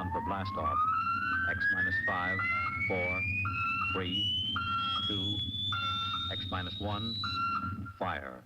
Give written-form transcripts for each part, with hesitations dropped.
countdown for blast-off. X minus 5, 4, 3, 2, X minus 1, fire.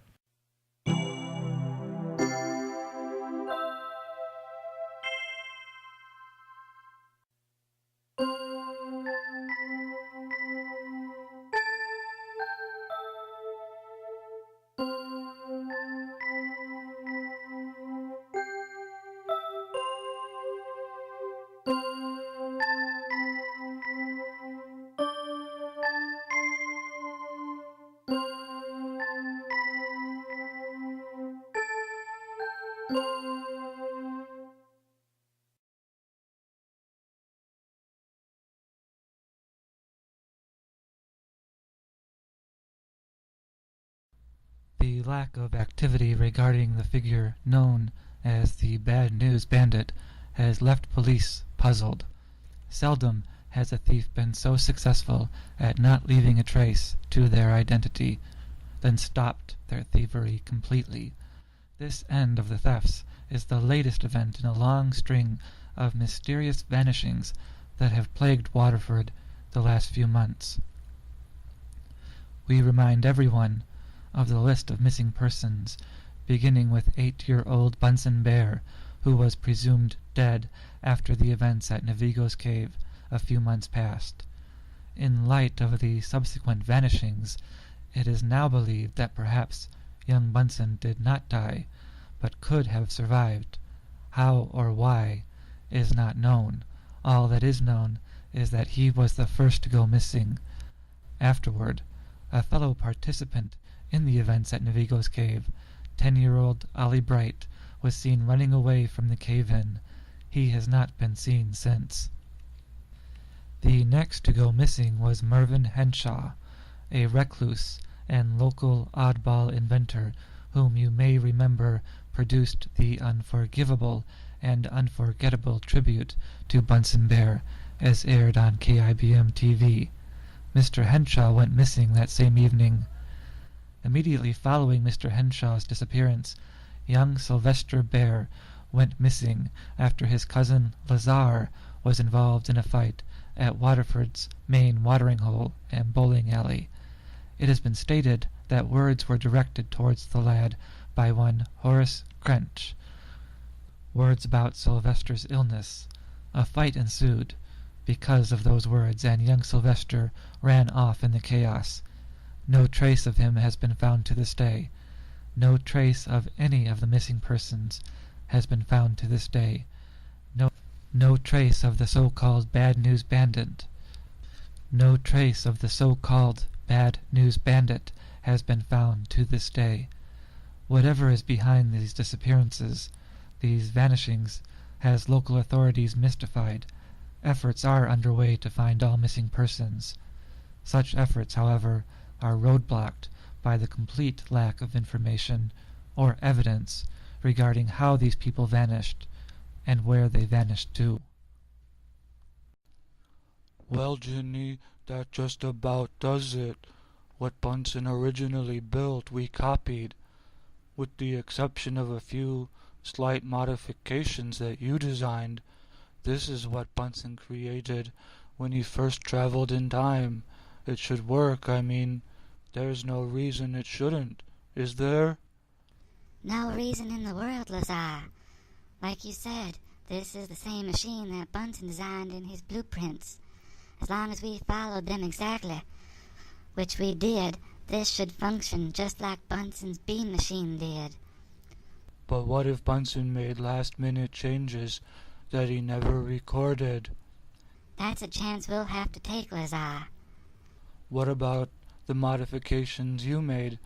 The lack of activity regarding the figure known as the Bad News Bandit has left police puzzled. Seldom has a thief been so successful at not leaving a trace to their identity, than stopped their thievery completely. This end of the thefts is the latest event in a long string of mysterious vanishings that have plagued Waterford the last few months. We remind everyone of the list of missing persons, beginning with 8-year-old Bunson Bear, who was presumed dead after the events at Navigo's Cave a few months past. In light of the subsequent vanishings, it is now believed that perhaps young Bunson did not die, but could have survived. How or why is not known. All that is known is that he was the first to go missing. Afterward, a fellow participant in the events at Navigo's Cave, 10-year-old Ollie Bright, was seen running away from the cave-in. He has not been seen since. The next to go missing was Mervyn Henshaw, a recluse and local oddball inventor whom you may remember produced the unforgivable and unforgettable tribute to Bunson Bear as aired on KIBM TV. Mr. Henshaw went missing that same evening. Immediately following Mr. Henshaw's disappearance, young Sylvester Bear went missing after his cousin Lazar was involved in a fight at Waterford's main watering hole and bowling alley. It has been stated that words were directed towards the lad by one Horace Crench. Words about Sylvester's illness. A fight ensued because of those words, and young Sylvester ran off in the chaos. No trace of him has been found to this day. No trace of any of the missing persons has been found to this day. No trace of the so-called Bad News Bandit. No trace of the so-called Bad News Bandit has been found to this day. Whatever is behind these disappearances, these vanishings, has local authorities mystified. Efforts are underway to find all missing persons. Such efforts, however, are roadblocked by the complete lack of information or evidence regarding how these people vanished and where they vanished to. Well, Ginny, that just about does it. What Bunson originally built, we copied, with the exception of a few slight modifications that you designed. This is what Bunson created when he first traveled in time. It should work, I mean. There's no reason it shouldn't, is there? No reason in the world, Lazar. Like you said, this is the same machine that Bunson designed in his blueprints. As long as we followed them exactly, which we did, this should function just like Bunson's beam machine did. But what if Bunson made last-minute changes that he never recorded? That's a chance we'll have to take, Lazar. What about the modifications you made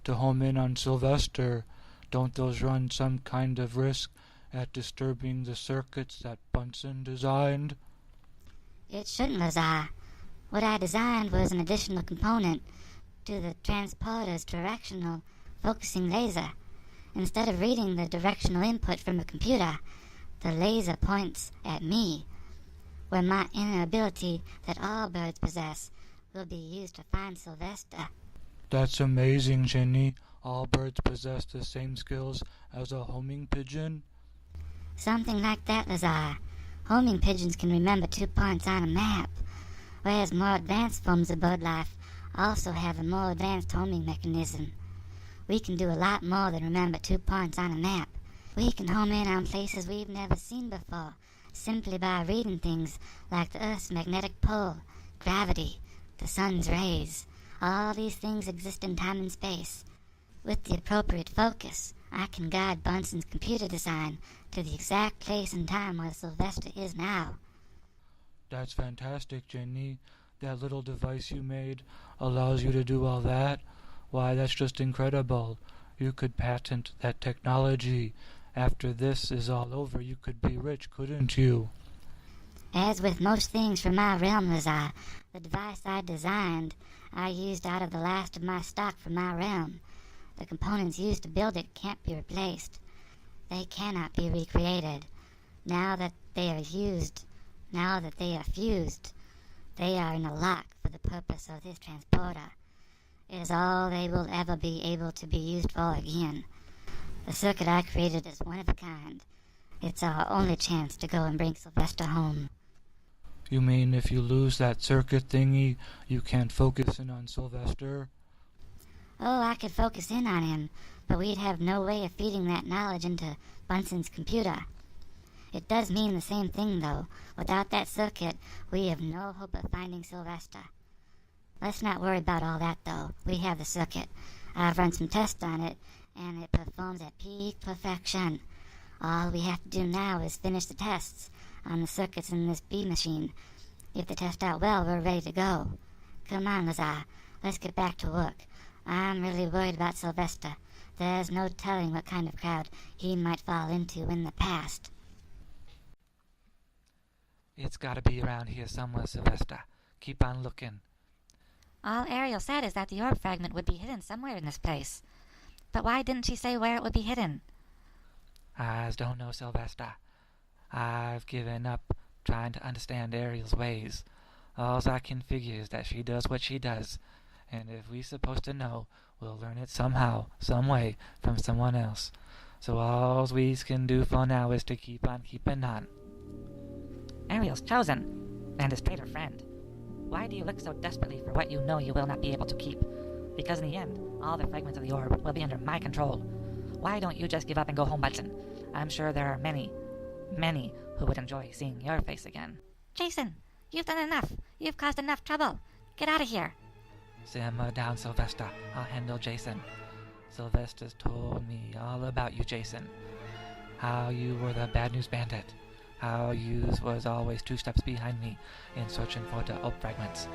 to home in on Sylvester? Don't those run some kind of risk at disturbing the circuits that Bunson designed? It shouldn't, Lazar. What I designed was an additional component to the transporter's directional focusing laser. Instead of reading the directional input from a computer, the laser points at me, where my inner ability that all birds possess will be used to find Sylvester. That's amazing, Jenny. All birds possess the same skills as a homing pigeon? Something like that, Lazar. Homing pigeons can remember 2 points on a map, whereas more advanced forms of bird life also have a more advanced homing mechanism. We can do a lot more than remember 2 points on a map. We can home in on places we've never seen before, simply by reading things like the Earth's magnetic pole, gravity, the sun's rays. All these things exist in time and space. With the appropriate focus, I can guide Bunson's computer design to the exact place and time where Sylvester is now. That's fantastic, Jenny. That little device you made allows you to do all that? Why, that's just incredible. You could patent that technology. After this is all over, you could be rich, couldn't you? As with most things from my realm, Lazar, the device I designed, I used out of the last of my stock from my realm. The components used to build it can't be replaced. They cannot be recreated. Now that they are fused, they are in a lock for the purpose of this transporter. It is all they will ever be able to be used for again. The circuit I created is one of a kind. It's our only chance to go and bring Sylvester home. You mean if you lose that circuit thingy, you can't focus in on Sylvester? Oh, I could focus in on him, but we'd have no way of feeding that knowledge into Bunson's computer. It does mean the same thing, though. Without that circuit, we have no hope of finding Sylvester. Let's not worry about all that, though. We have the circuit. I've run some tests on it, and it performs at peak perfection. All we have to do now is finish the tests on the circuits in this B machine. If they test out well, we're ready to go. Come on, Lazar. Let's get back to work. I'm really worried about Sylvester. There's no telling what kind of crowd he might fall into in the past. It's gotta be around here somewhere, Sylvester. Keep on looking. All Ariel said is that the orb fragment would be hidden somewhere in this place. But why didn't she say where it would be hidden? I don't know, Sylvester. I've given up trying to understand Ariel's ways. All I can figure is that she does what she does, and if we're supposed to know, we'll learn it somehow, some way, from someone else. So all we can do for now is to keep on keeping on. Ariel's chosen, and his traitor friend. Why do you look so desperately for what you know you will not be able to keep? Because in the end, all the fragments of the orb will be under my control. Why don't you just give up and go home, Bunson? I'm sure there are many, many who would enjoy seeing your face again. Jason, you've done enough. You've caused enough trouble. Get out of here. Simmer down, Sylvester. I'll handle Jason. Sylvester's told me all about you, Jason. How you were the bad news bandit. How you was always 2 steps behind me in searching for the orb fragments.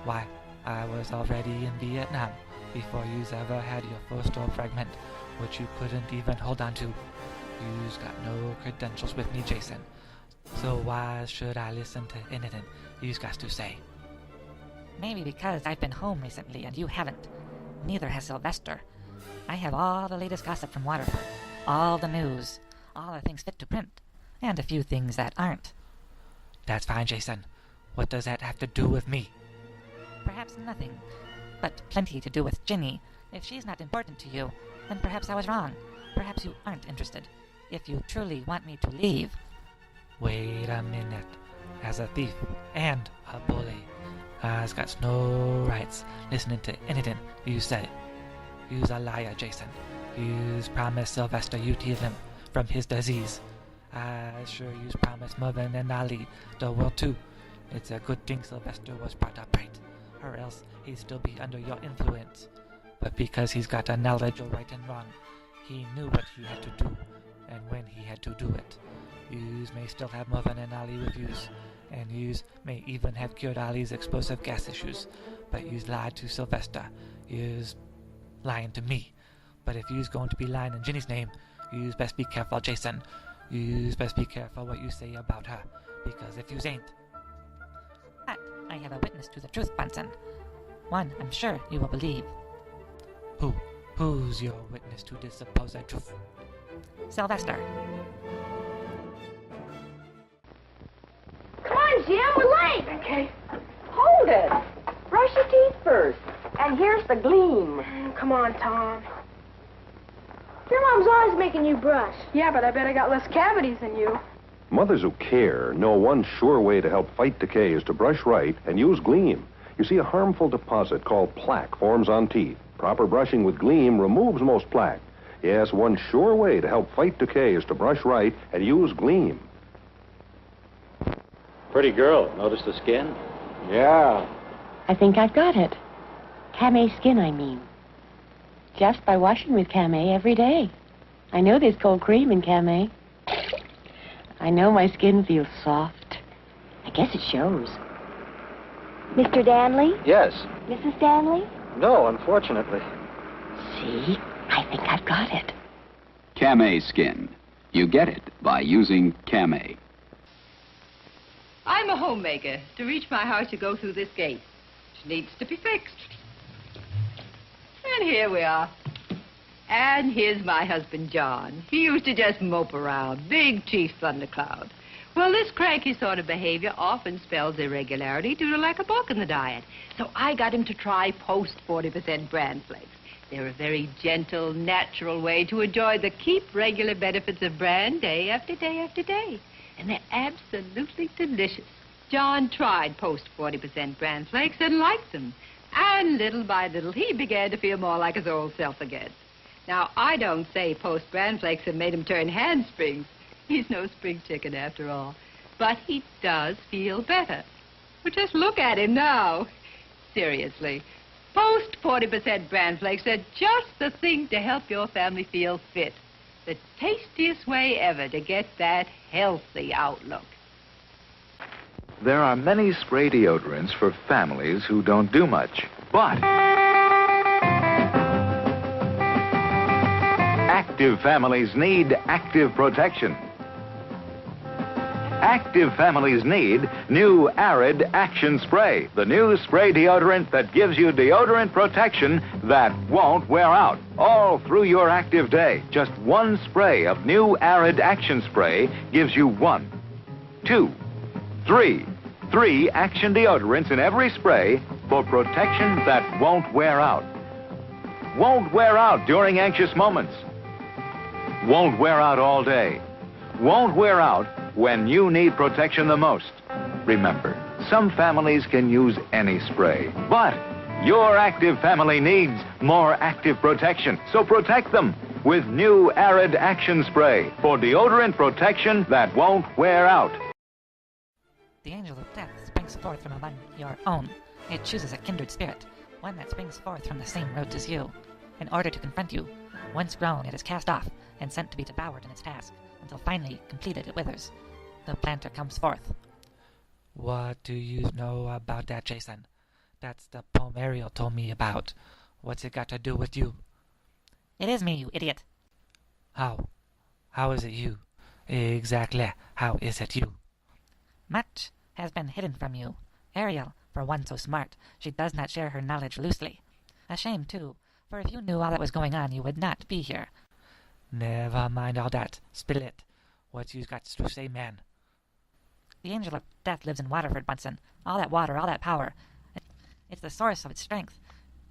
Why, I was already in Vietnam before yous ever had your first orb fragment, which you couldn't even hold on to. Yous got no credentials with me, Jason. So why should I listen to anything yous got to say? Maybe because I've been home recently and you haven't. Neither has Sylvester. I have all the latest gossip from Waterford, all the news, all the things fit to print, and a few things that aren't. That's fine, Jason. What does that have to do with me? Perhaps nothing, but plenty to do with Ginny. If she's not important to you, then perhaps I was wrong. Perhaps you aren't interested. If you truly want me to leave... Wait a minute. As a thief and a bully, I's got no rights listening to anything you say. You's a liar, Jason. You's promised Sylvester you'd heal him from his disease. I sure you's promised Mervyn and Ali the world too. It's a good thing Sylvester was brought up right, or else he'd still be under your influence. But because he's got a knowledge of right and wrong, he knew what he had to do, and when he had to do it. Yous may still have Mervyn and Ali with yous, and yous may even have cured Ali's explosive gas issues, but yous lied to Sylvester. Yous lying to me. But if yous going to be lying in Ginny's name, yous best be careful, Jason. Yous best be careful what you say about her, because if yous ain't... But I have a witness to the truth, Bunson. One I'm sure you will believe. Who's your witness to this supposed truth? Sylvester. Come on, Jim, we're late. Okay. Hold it. Brush your teeth first. And here's the gleam. Come on, Tom. Your mom's always making you brush. Yeah, but I bet I got less cavities than you. Mothers who care know one sure way to help fight decay is to brush right and use Gleam. You see, a harmful deposit called plaque forms on teeth. Proper brushing with Gleam removes most plaque. Yes, one sure way to help fight decay is to brush right and use Gleam. Pretty girl. Notice the skin? Yeah. I think I've got it. Camay skin, I mean. Just by washing with Camay every day. I know there's cold cream in Camay. I know my skin feels soft. I guess it shows. Mr. Danley? Yes. Mrs. Danley? No, unfortunately. See? I think I've got it. Camay skin. You get it by using Camay. I'm a homemaker. To reach my house, you go through this gate. It needs to be fixed. And here we are. And here's my husband, John. He used to just mope around. Big chief thundercloud. Well, this cranky sort of behavior often spells irregularity due to lack of bulk in the diet. So I got him to try post 40% bran flakes. They're a very gentle, natural way to enjoy the keep regular benefits of bran day after day after day. And they're absolutely delicious. John tried post 40% bran flakes and liked them. And little by little, he began to feel more like his old self again. Now, I don't say post bran flakes have made him turn handsprings. He's no spring chicken after all. But he does feel better. Well, just look at him now. Seriously, post 40% bran flakes are just the thing to help your family feel fit. The tastiest way ever to get that healthy outlook. There are many spray deodorants for families who don't do much, but active families need active protection. Active families need new Arid Action Spray, the new spray deodorant that gives you deodorant protection that won't wear out all through your active day. Just one spray of new Arid Action Spray gives you 1, 2, 3 action deodorants in every spray for protection that won't wear out. Won't wear out during anxious moments. Won't wear out all day. Won't wear out when you need protection the most. Remember, some families can use any spray, but your active family needs more active protection. So protect them with new Arid Action Spray for deodorant protection that won't wear out. The angel of death springs forth from among your own. It chooses a kindred spirit, one that springs forth from the same roots as you. In order to confront you, once grown, it is cast off and sent to be devoured in its task, until finally completed it withers. The planter comes forth. What do you know about that, Jason? That's the poem Ariel told me about. What's it got to do with you? It is me, you idiot. How? How is it you? Exactly, how is it you? Much has been hidden from you. Ariel, for one so smart, she does not share her knowledge loosely. A shame, too, for if you knew all that was going on, you would not be here. Never mind all that. Spill it. What you got to say, man? The angel of death lives in Waterford, Bunson. All that water, all that power. It's the source of its strength.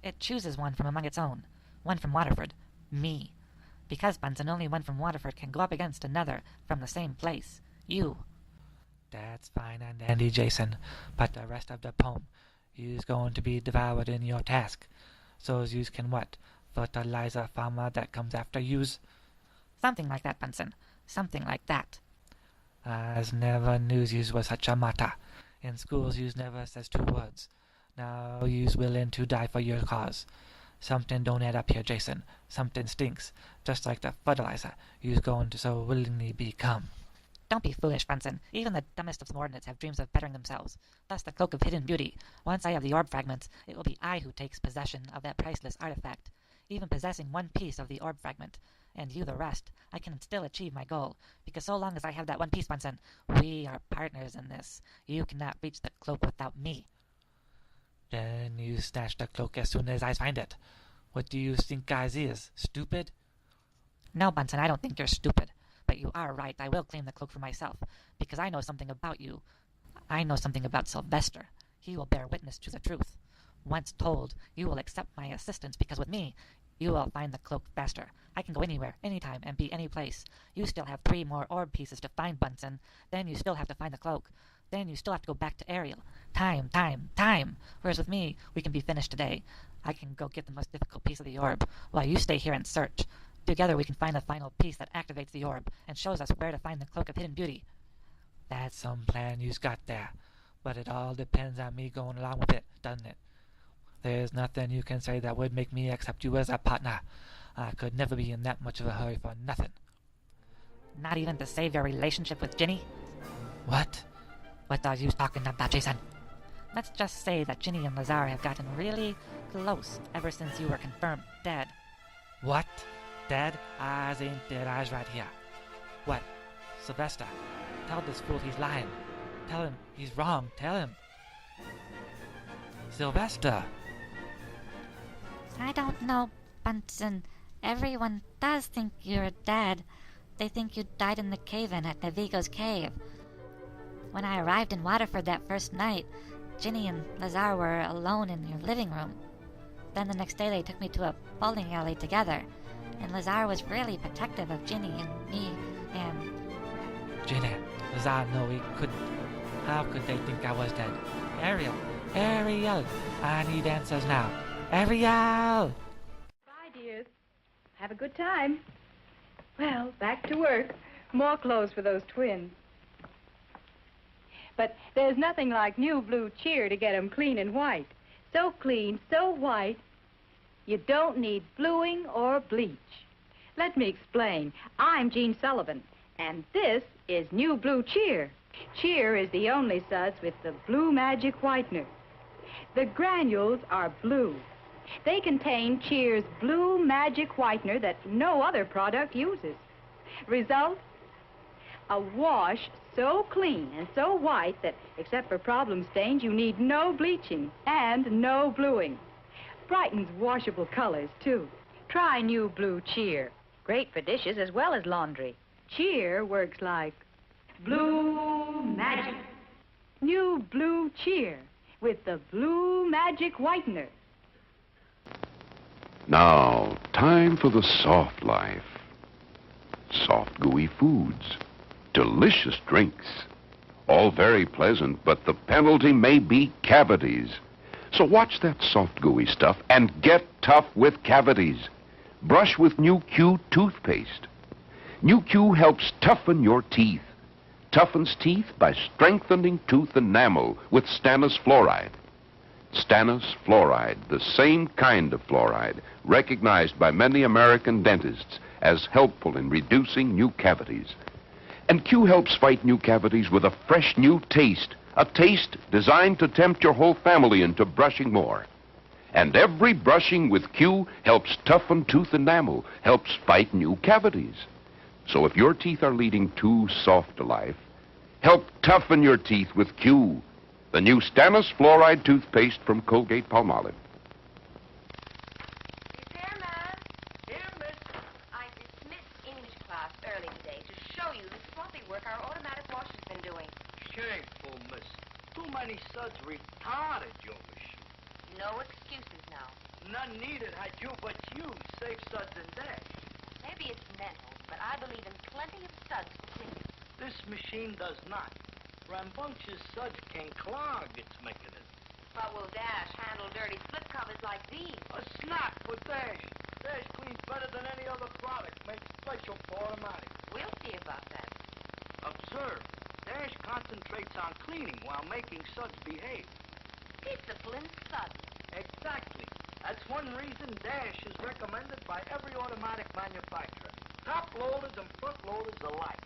It chooses one from among its own. One from Waterford. Me. Because, Bunson, only one from Waterford can go up against another from the same place. You. That's fine and dandy, Jason. But the rest of the poem, you's going to be devoured in your task. So's yous can what? Fertilizer farmer that comes after yous? Something like that, Bunson. Something like that. I's never knew yous was such a martyr. In schools yous never says 2 words. Now yous willing to die for your cause. Something don't add up here, Jason. Something stinks. Just like the fertilizer yous going to so willingly become. Don't be foolish, Bunson. Even the dumbest of subordinates have dreams of bettering themselves. Thus the cloak of hidden beauty. Once I have the orb fragments, it will be I who takes possession of that priceless artifact. Even possessing one piece of the orb fragment, and you the rest, I can still achieve my goal. Because so long as I have that one piece, Bunson, we are partners in this. You cannot reach the cloak without me. Then you snatch the cloak as soon as I find it. What do you think guys is? Stupid? No, Bunson, I don't think you're stupid. But you are right, I will claim the cloak for myself, because I know something about you. I know something about Sylvester. He will bear witness to the truth. Once told, you will accept my assistance, because with me, You will find the cloak faster. I can go anywhere, anytime, and be any place. You still have 3 more orb pieces to find, Bunsen. Then you still have to find the cloak. Then you still have to go back to Ariel. Time, time, time! Whereas with me, we can be finished today. I can go get the most difficult piece of the orb, while you stay here and search. Together we can find the final piece that activates the orb, and shows us where to find the Cloak of Hidden Beauty. That's some plan you's got there, but it all depends on me going along with it, doesn't it? There's nothing you can say that would make me accept you as a partner. I could never be in that much of a hurry for nothing. Not even to save your relationship with Ginny? What? What are you talking about, Jason? Let's just say that Ginny and Lazar have gotten really close ever since you were confirmed dead. What? Dead? Eyes ain't dead, eyes right here. What? Sylvester, tell this fool he's lying. Tell him he's wrong, tell him. Sylvester! I don't know, Bunsen. Everyone does think you're dead. They think you died in the cave-in at Navigo's cave. When I arrived in Waterford that first night, Ginny and Lazar were alone in your living room. Then the next day they took me to a bowling alley together, and Lazar was really protective of Ginny and me, and... Ginny, Lazar, no, he couldn't. How could they think I was dead? Ariel! Ariel! I need answers now. Ariel! Bye, dears. Have a good time. Well, back to work. More clothes for those twins. But there's nothing like new blue cheer to get 'em clean and white. So clean, so white, you don't need bluing or bleach. Let me explain. I'm Jean Sullivan, and this is new blue cheer. Cheer is the only suds with the blue magic whitener. The granules are blue. They contain Cheer's blue magic whitener that no other product uses. Result? A wash so clean and so white that, except for problem stains, you need no bleaching and no bluing. Brightens washable colors, too. Try new blue Cheer. Great for dishes as well as laundry. Cheer works like blue magic. New blue Cheer with the blue magic whitener. Now, time for the soft life. Soft, gooey foods. Delicious drinks. All very pleasant, but the penalty may be cavities. So watch that soft, gooey stuff and get tough with cavities. Brush with New Q toothpaste. New Q helps toughen your teeth. Toughens teeth by strengthening tooth enamel with stannous fluoride. Stannous fluoride, the same kind of fluoride recognized by many American dentists as helpful in reducing new cavities. And Q helps fight new cavities with a fresh new taste, a taste designed to tempt your whole family into brushing more. And every brushing with Q helps toughen tooth enamel, helps fight new cavities. So if your teeth are leading too soft a life, help toughen your teeth with Q, the new stannous fluoride toothpaste from Colgate-Palmolive. Repairman! Here, miss. I dismissed English class early today to show you the sloppy work our automatic washer's been doing. Shameful, miss. Too many suds retarded your machine. No excuses now. None needed had you but you save suds and dash. Maybe it's mental, but I believe in plenty of suds for cleaning. This machine does not. Rambunctious suds can clog its mechanism. But will Dash handle dirty slip covers like these? A snot for Dash. Dash cleans better than any other product made special for automatic. We'll see about that. Observe. Dash concentrates on cleaning while making suds behave. Disciplined suds. Exactly. That's one reason Dash is recommended by every automatic manufacturer. Top loaders and front loaders alike.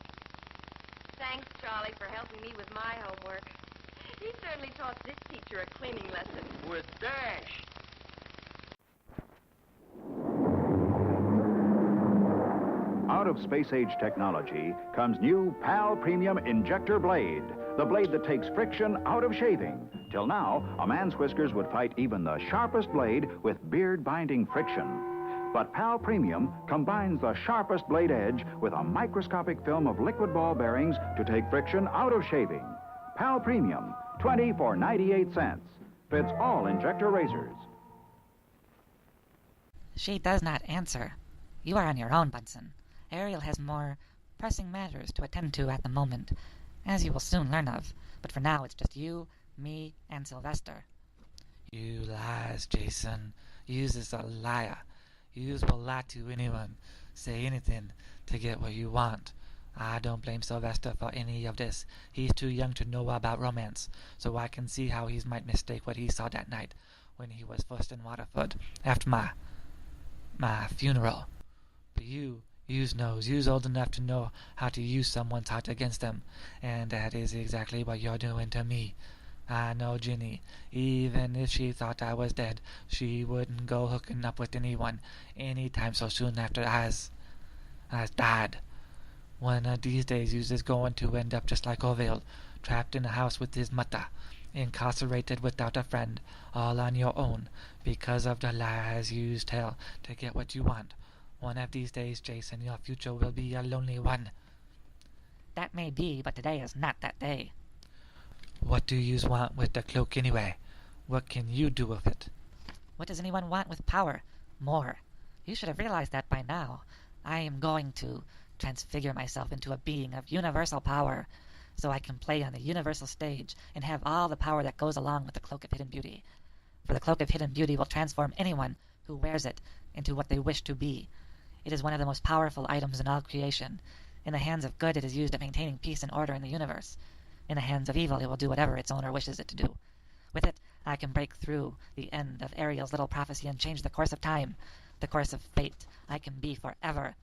Thanks, Charlie, for helping me with my homework. He certainly taught this teacher a cleaning lesson. With Dash. Out of space-age technology comes new PAL Premium Injector Blade, the blade that takes friction out of shaving. Till now, a man's whiskers would fight even the sharpest blade with beard-binding friction. But PAL Premium combines the sharpest blade edge with a microscopic film of liquid ball bearings to take friction out of shaving. PAL Premium, 20 for 98 cents. Fits all injector razors. She does not answer. You are on your own, Bunson. Ariel has more pressing matters to attend to at the moment, as you will soon learn of. But for now, it's just you, me, and Sylvester. You lies, Jason. Yous is a liar. Yous will lie to anyone, say anything to get what you want. I don't blame Sylvester for any of this. He's too young to know about romance, so I can see how he might mistake what he saw that night when he was first in Waterford after my funeral. But yous knows, yous old enough to know how to use someone's heart against them, and that is exactly what you're doing to me. I know Ginny. Even if she thought I was dead, she wouldn't go hooking up with anyone any time so soon after I's died. One of these days yous is going to end up just like Orville, trapped in a house with his mother, incarcerated without a friend, all on your own, because of the lies yous tell to get what you want. One of these days, Jason, your future will be a lonely one. That may be, but today is not that day. What do yous want with the cloak anyway? What can you do with it? What does anyone want with power? More. You should have realized that by now. I am going to transfigure myself into a being of universal power, so I can play on the universal stage and have all the power that goes along with the Cloak of Hidden Beauty. For the Cloak of Hidden Beauty will transform anyone who wears it into what they wish to be. It is one of the most powerful items in all creation. In the hands of good, it is used at maintaining peace and order in the universe. In the hands of evil, it will do whatever its owner wishes it to do. With it, I can break through the end of Ariel's little prophecy and change the course of time, the course of fate. I can be forever.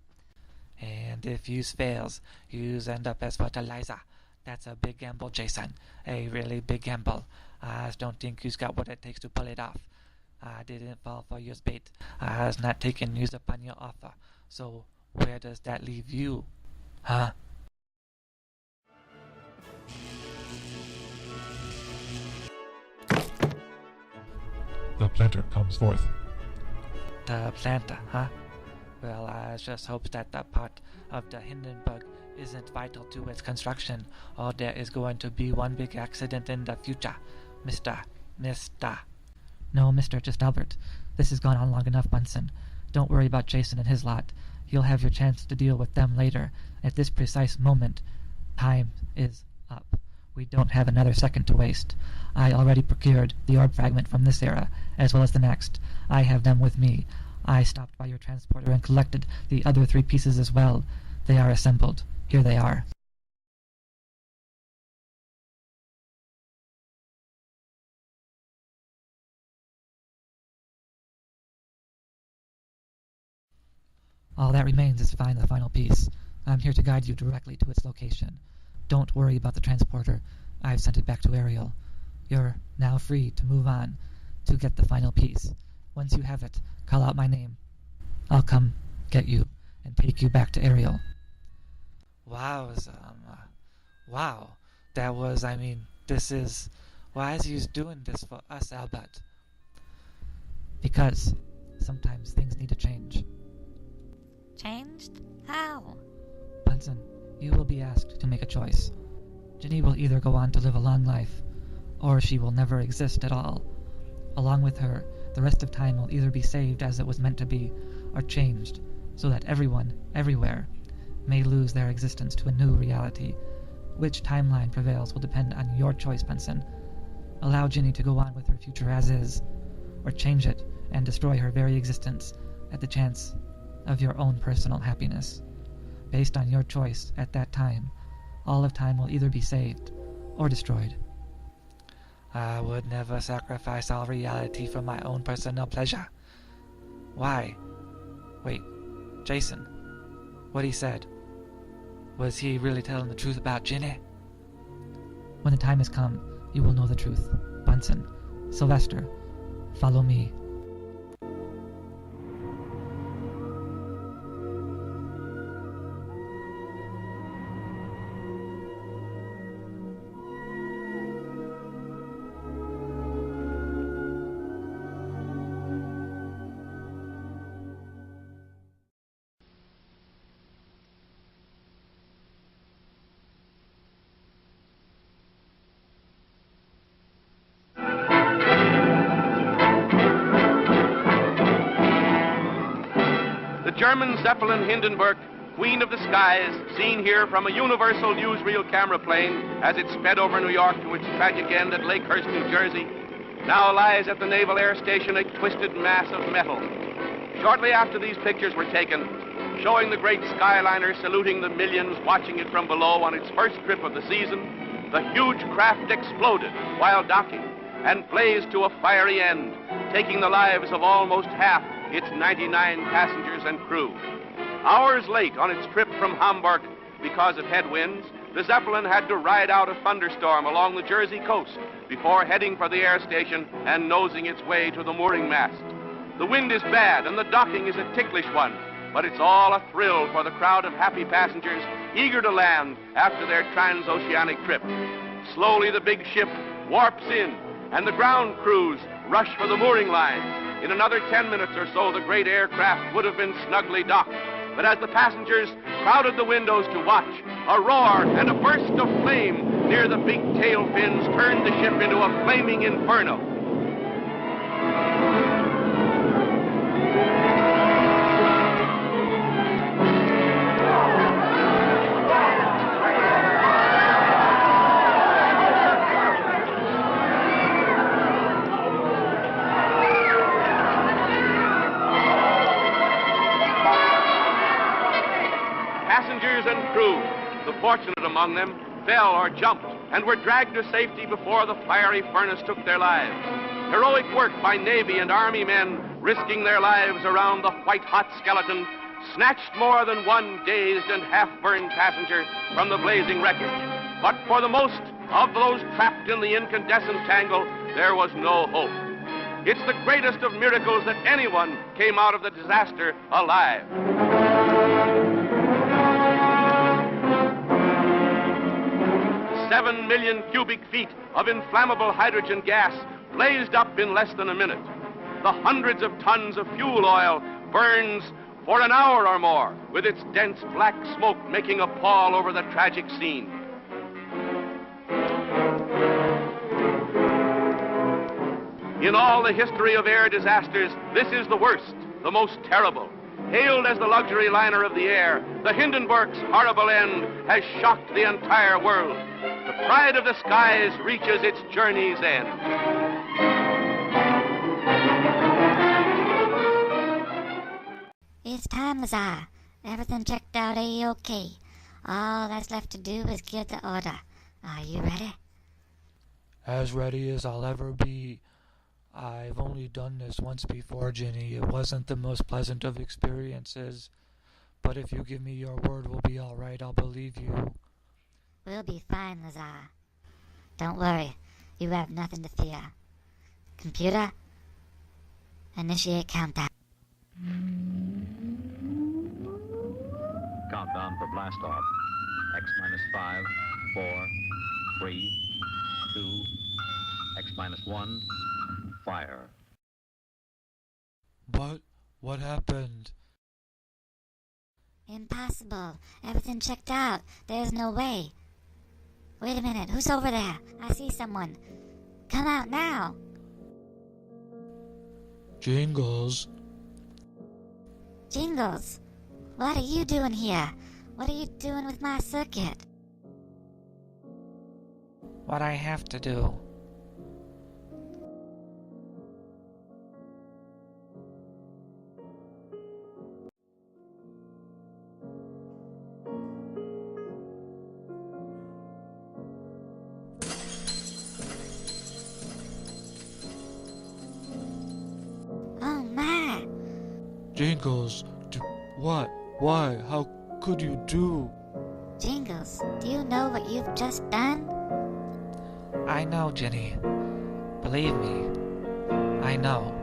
And if yous fails, yous end up as fertilizer. That's a big gamble, Jason. A really big gamble. I don't think yous got what it takes to pull it off. I didn't fall for yous bait. I was not taking yous upon your offer. So where does that leave you? Huh? The planter comes forth. The planter, huh? Well, I just hope that the part of the Hindenburg isn't vital to its construction, or there is going to be one big accident in the future. Mister. No, Mr., just Albert. This has gone on long enough, Bunson. Don't worry about Jason and his lot. You'll have your chance to deal with them later. At this precise moment, time is up. We don't have another second to waste. I already procured the orb fragment from this era, as well as the next. I have them with me. I stopped by your transporter and collected the other 3 pieces as well. They are assembled. Here they are. All that remains is to find the final piece. I'm here to guide you directly to its location. Don't worry about the transporter. I've sent it back to Ariel. You're now free to move on to get the final piece. Once you have it, call out my name. I'll come get you and take you back to Ariel. Wow, that was, this is... Why is you doing this for us, Albert? Because sometimes things need to change. Changed? How? Bunson, you will be asked to make a choice. Ginny will either go on to live a long life, or she will never exist at all. Along with her, the rest of time will either be saved as it was meant to be, or changed, so that everyone, everywhere, may lose their existence to a new reality. Which timeline prevails will depend on your choice, Bunson. Allow Ginny to go on with her future as is, or change it and destroy her very existence at the chance of your own personal happiness. Based on your choice at that time, all of time will either be saved or destroyed. I would never sacrifice all reality for my own personal pleasure. Why? Wait, Jason, what he said, was he really telling the truth about Ginny? When the time has come, you will know the truth. Bunson, Sylvester, follow me. German Zeppelin Hindenburg, Queen of the Skies, seen here from a Universal newsreel camera plane as it sped over New York to its tragic end at Lakehurst, New Jersey, now lies at the Naval Air Station a twisted mass of metal. Shortly after these pictures were taken, showing the great Skyliner saluting the millions watching it from below on its first trip of the season, the huge craft exploded while docking and blazed to a fiery end, taking the lives of almost half its 99 passengers and crew. Hours late on its trip from Hamburg because of headwinds, the Zeppelin had to ride out a thunderstorm along the Jersey coast before heading for the air station and nosing its way to the mooring mast. The wind is bad and the docking is a ticklish one, but it's all a thrill for the crowd of happy passengers eager to land after their transoceanic trip. Slowly the big ship warps in, and the ground crews rush for the mooring lines. In another 10 minutes or so, the great aircraft would have been snugly docked. But as the passengers crowded the windows to watch, a roar and a burst of flame near the big tail fins turned the ship into a flaming inferno. Passengers and crew, the fortunate among them, fell or jumped and were dragged to safety before the fiery furnace took their lives. Heroic work by Navy and Army men risking their lives around the white-hot skeleton snatched more than one dazed and half-burned passenger from the blazing wreckage. But for the most of those trapped in the incandescent tangle, there was no hope. It's the greatest of miracles that anyone came out of the disaster alive. 7 million cubic feet of inflammable hydrogen gas blazed up in less than a minute. The hundreds of tons of fuel oil burns for an hour or more, with its dense black smoke making a pall over the tragic scene. In all the history of air disasters, this is the worst, the most terrible. Hailed as the luxury liner of the air, the Hindenburg's horrible end has shocked the entire world. The pride of the skies reaches its journey's end. It's time, Lazar. Everything checked out A-OK. All that's left to do is give the order. Are you ready? As ready as I'll ever be. I've only done this once before, Ginny. It wasn't the most pleasant of experiences. But if you give me your word we'll be all right, I'll believe you. We'll be fine, Lazar. Don't worry. You have nothing to fear. Computer, initiate countdown. Countdown for blast off. X minus 5, 4, 3, 2, X minus 1, fire. What happened? Impossible. Everything checked out. There's no way. Wait a minute. Who's over there? I see someone. Come out now. Jingles. Jingles. What are you doing here? What are you doing with my circuit? What I have to do. Oh my! Jingles, what? Why? How could you do? Jingles, do you know what you've just done? I know, Jenny. Believe me, I know.